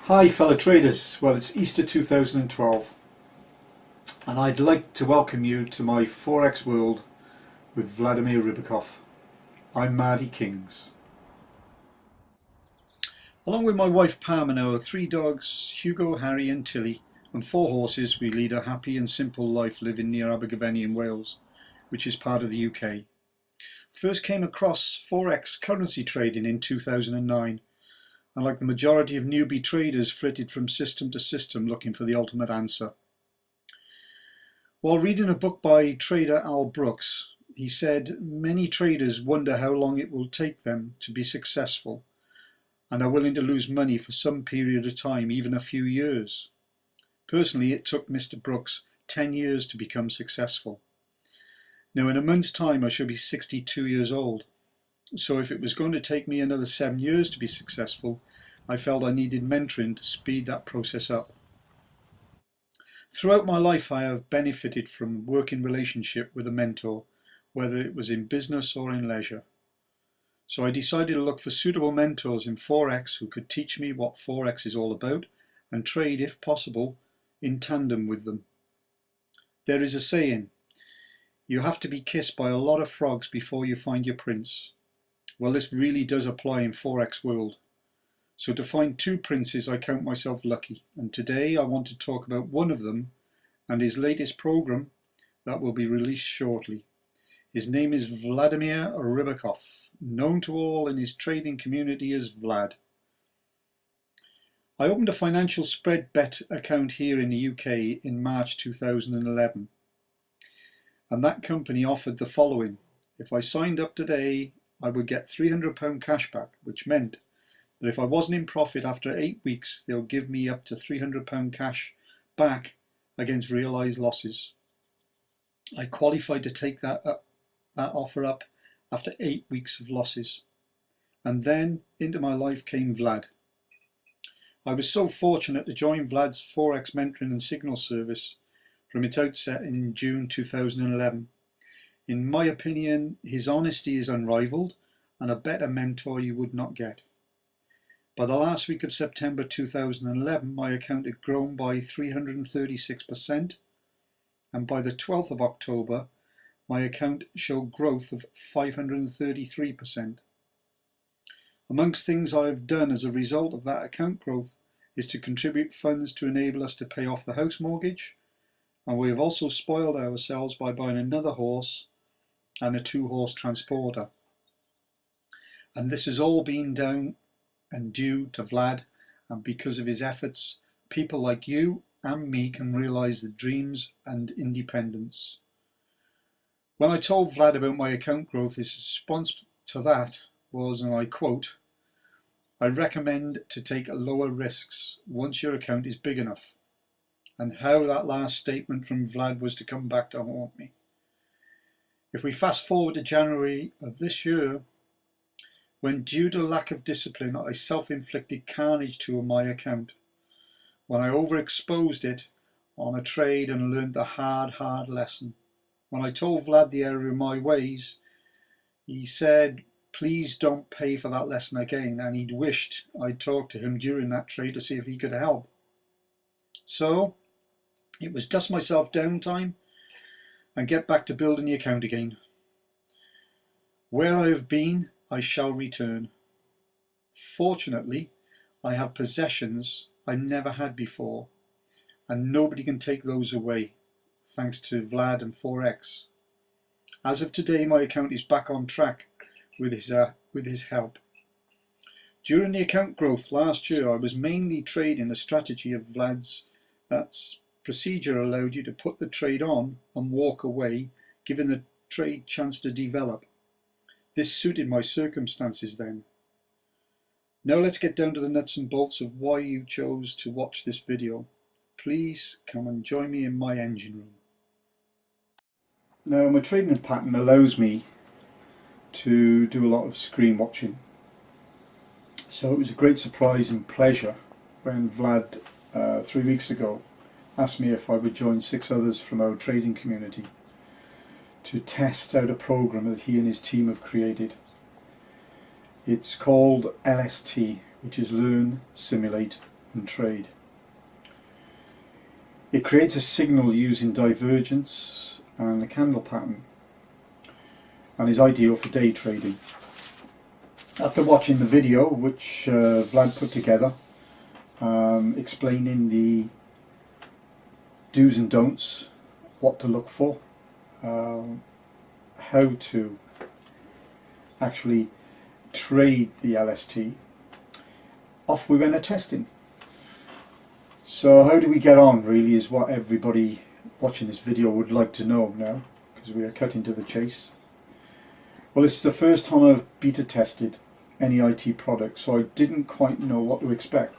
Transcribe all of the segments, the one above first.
Hi fellow traders, well it's Easter 2012 and I'd like to welcome you to my Forex world with Vladimir Rybakov. I'm Marty Kings. Along with my wife Pam and our 3 dogs, Hugo, Harry and Tilly, and 4 horses, we lead a happy and simple life living near Abergavenny in Wales, which is part of the UK. First came across Forex currency trading in 2009. And like the majority of newbie traders, flitted from system to system looking for the ultimate answer. While reading a book by trader Al Brooks, he said many traders wonder how long it will take them to be successful and are willing to lose money for some period of time, even a few years. Personally, it took Mr. Brooks 10 years to become successful. Now in a month's time I shall be 62 years old. So if it was going to take me another 7 years to be successful, I felt I needed mentoring to speed that process up. Throughout my life I have benefited from working relationship with a mentor, whether it was in business or in leisure. So I decided to look for suitable mentors in Forex who could teach me what Forex is all about and trade, if possible, in tandem with them. There is a saying, you have to be kissed by a lot of frogs before you find your prince. Well, this really does apply in Forex world. So to find 2 princes, I count myself lucky. And today I want to talk about one of them and his latest program that will be released shortly. His name is Vladimir Rybakov, known to all in his trading community as Vlad. I opened a financial spread bet account here in the UK in March 2011. And that company offered the following. If I signed up today, I would get £300 cash back, which meant that if I wasn't in profit after 8 weeks, they'll give me up to £300 cash back against realised losses. I qualified to take that offer up after 8 weeks of losses. And then into my life came Vlad. I was so fortunate to join Vlad's Forex mentoring and signal service from its outset in June 2011. In my opinion, his honesty is unrivaled and a better mentor you would not get. By the last week of September 2011, my account had grown by 336%, and by the 12th of October, my account showed growth of 533%. Amongst things I have done as a result of that account growth is to contribute funds to enable us to pay off the house mortgage, and we have also spoiled ourselves by buying another horse and a 2-horse transporter. And this has all been down and due to Vlad, and because of his efforts, people like you and me can realise the dreams and independence. When I told Vlad about my account growth, his response to that was, and I quote, I recommend to take lower risks once your account is big enough. And how that last statement from Vlad was to come back to haunt me. If we fast forward to January of this year, when due to lack of discipline I self-inflicted carnage to my account, when I overexposed it on a trade and learned the hard lesson. When I told Vlad the error of my ways, he said please don't pay for that lesson again, and he'd wished I'd talked to him during that trade to see if he could help. So it was dust myself down time and get back to building the account again. Where I have been, I shall return. Fortunately, I have possessions I never had before, and nobody can take those away, thanks to Vlad and Forex. As of today, my account is back on track with his help. During the account growth last year, I was mainly trading a strategy of Vlad's. That's procedure allowed you to put the trade on and walk away, giving the trade chance to develop. This suited my circumstances then. Now let's get down to the nuts and bolts of why you chose to watch this video. Please come and join me in my engine room. Now my trading pattern allows me to do a lot of screen watching. So it was a great surprise and pleasure when Vlad 3 weeks ago asked me if I would join 6 others from our trading community to test out a program that he and his team have created. It's called LST, which is Learn, Simulate, open trade. It creates a signal using divergence and a candle pattern, and is ideal for day trading. After watching the video which Vlad put together, explaining the do's and don'ts, what to look for, how to actually trade the LST, off we went a testing. So how do we get on really is what everybody watching this video would like to know now, because we are cutting to the chase. Well, this is the first time I've beta tested any IT product, so I didn't quite know what to expect.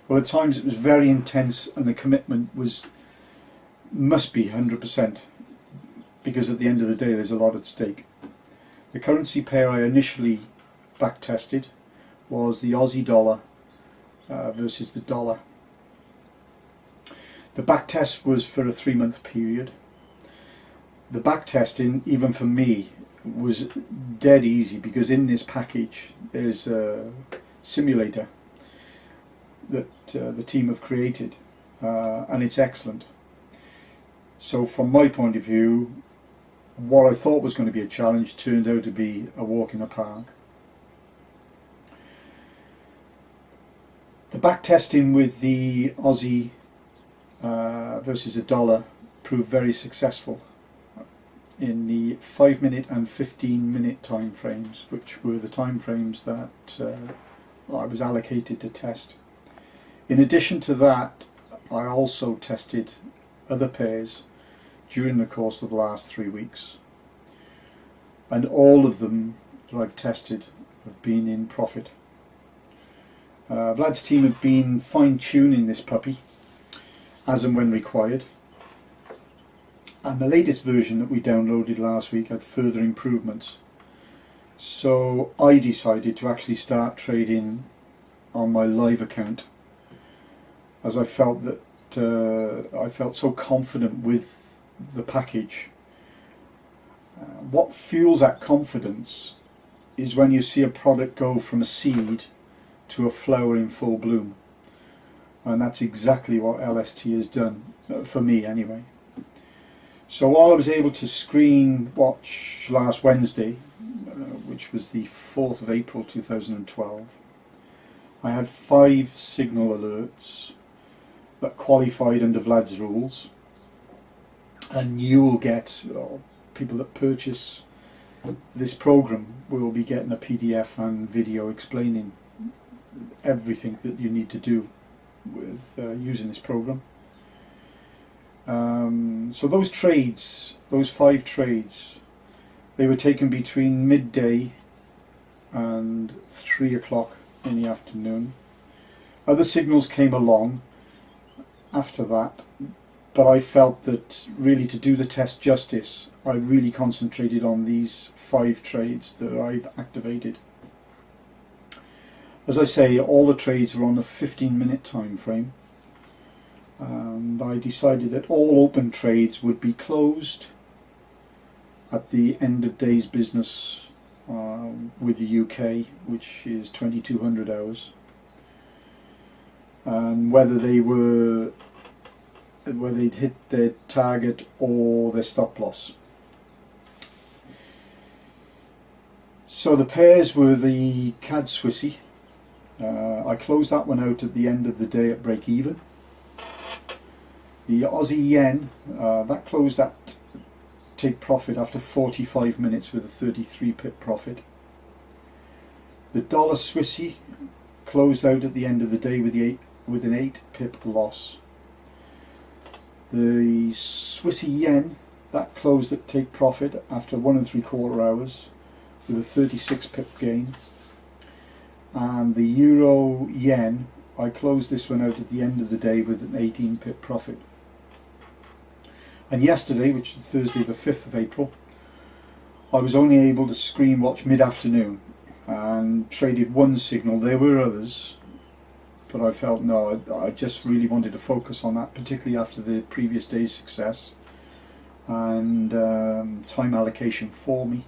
Well, at times it was very intense and the commitment must be 100%, because at the end of the day there's a lot at stake. The currency pair I initially back tested was the Aussie dollar versus the dollar. The back test was for a 3-month period. The back testing, even for me, was dead easy, because in this package there's a simulator that the team have created, and it's excellent. So from my point of view, what I thought was going to be a challenge turned out to be a walk in the park. The back testing with the Aussie versus the dollar proved very successful in the 5-minute and 15-minute time frames, which were the time frames that I was allocated to test. In addition to that, I also tested other pairs during the course of the last 3 weeks, and all of them that I've tested have been in profit. Vlad's team have been fine-tuning this puppy as and when required, and the latest version that we downloaded last week had further improvements. So I decided to actually start trading on my live account, as I felt that I felt so confident with the package. What fuels that confidence is when you see a product go from a seed to a flower in full bloom, and that's exactly what LST has done, for me anyway. So while I was able to screen watch last Wednesday, which was the 4th of April 2012, I had 5 signal alerts that qualified under Vlad's rules, and you will get, people that purchase this program will be getting a PDF and video explaining everything that you need to do with using this program. So those trades, those 5 trades, they were taken between midday and 3 o'clock in the afternoon. Other signals came along after that, but I felt that really to do the test justice, I really concentrated on these 5 trades that I've activated. As I say, all the trades were on the 15-minute time frame, and I decided that all open trades would be closed at the end of day's business with the UK, which is 2200 hours, and whether they'd hit their target or their stop loss. So the pairs were the CAD Swissy. I closed that one out at the end of the day at break even. The Aussie Yen, that closed at take profit after 45 minutes with a 33 pip profit. The dollar Swissy closed out at the end of the day with an 8 pip loss. The Swissy Yen, that closed at take profit after 1 3/4 hours with a 36 pip gain. And the Euro Yen, I closed this one out at the end of the day with an 18 pip profit. And yesterday, which is Thursday the 5th of April, I was only able to screen watch mid-afternoon and traded 1 signal. There were others, but I felt no, I just really wanted to focus on that, particularly after the previous day's success and time allocation for me.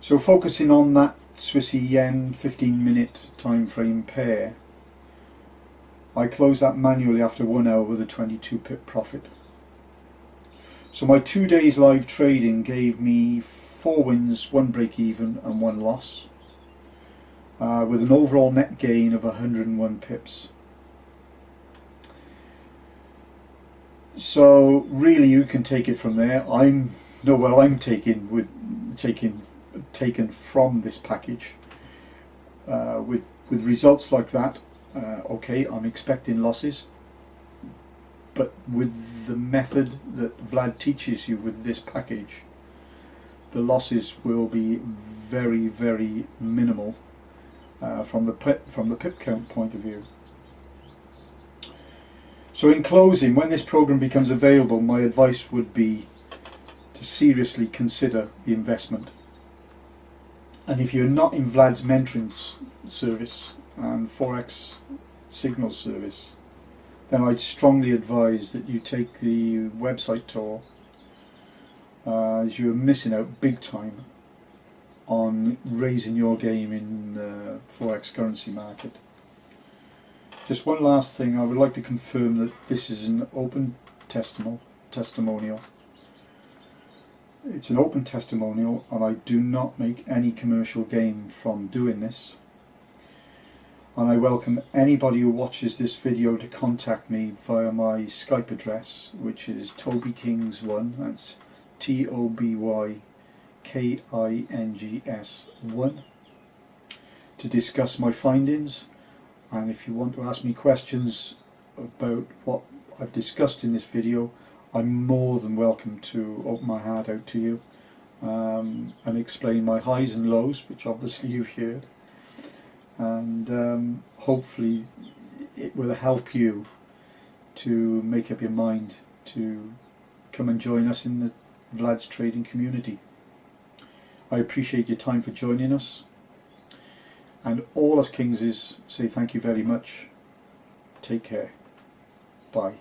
So focusing on that Swissy Yen 15-minute time frame pair, I closed that manually after 1 hour with a 22 pip profit. So my 2 days live trading gave me 4 wins, 1 break even and 1 loss, with an overall net gain of 101 pips. So really you can take it from there. I'm taken from this package with results like that. Okay, I'm expecting losses, but with the method that Vlad teaches you with this package, the losses will be very, very minimal from the pip count point of view. So in closing, when this program becomes available, my advice would be to seriously consider the investment. And if you're not in Vlad's mentoring service and Forex signal service, then I'd strongly advise that you take the website tour, as you're missing out big time on raising your game in the Forex currency market. Just one last thing, I would like to confirm that this is an open testimonial. It's an open testimonial, and I do not make any commercial gain from doing this. And I welcome anybody who watches this video to contact me via my Skype address, which is TobyKings1, that's TOBYKINGS1, to discuss my findings. And if you want to ask me questions about what I've discussed in this video, I'm more than welcome to open my heart out to you and explain my highs and lows, which obviously you've heard. And hopefully it will help you to make up your mind to come and join us in the Vlad's trading community. I appreciate your time for joining us, and all us Kingses say thank you very much. Take care. Bye.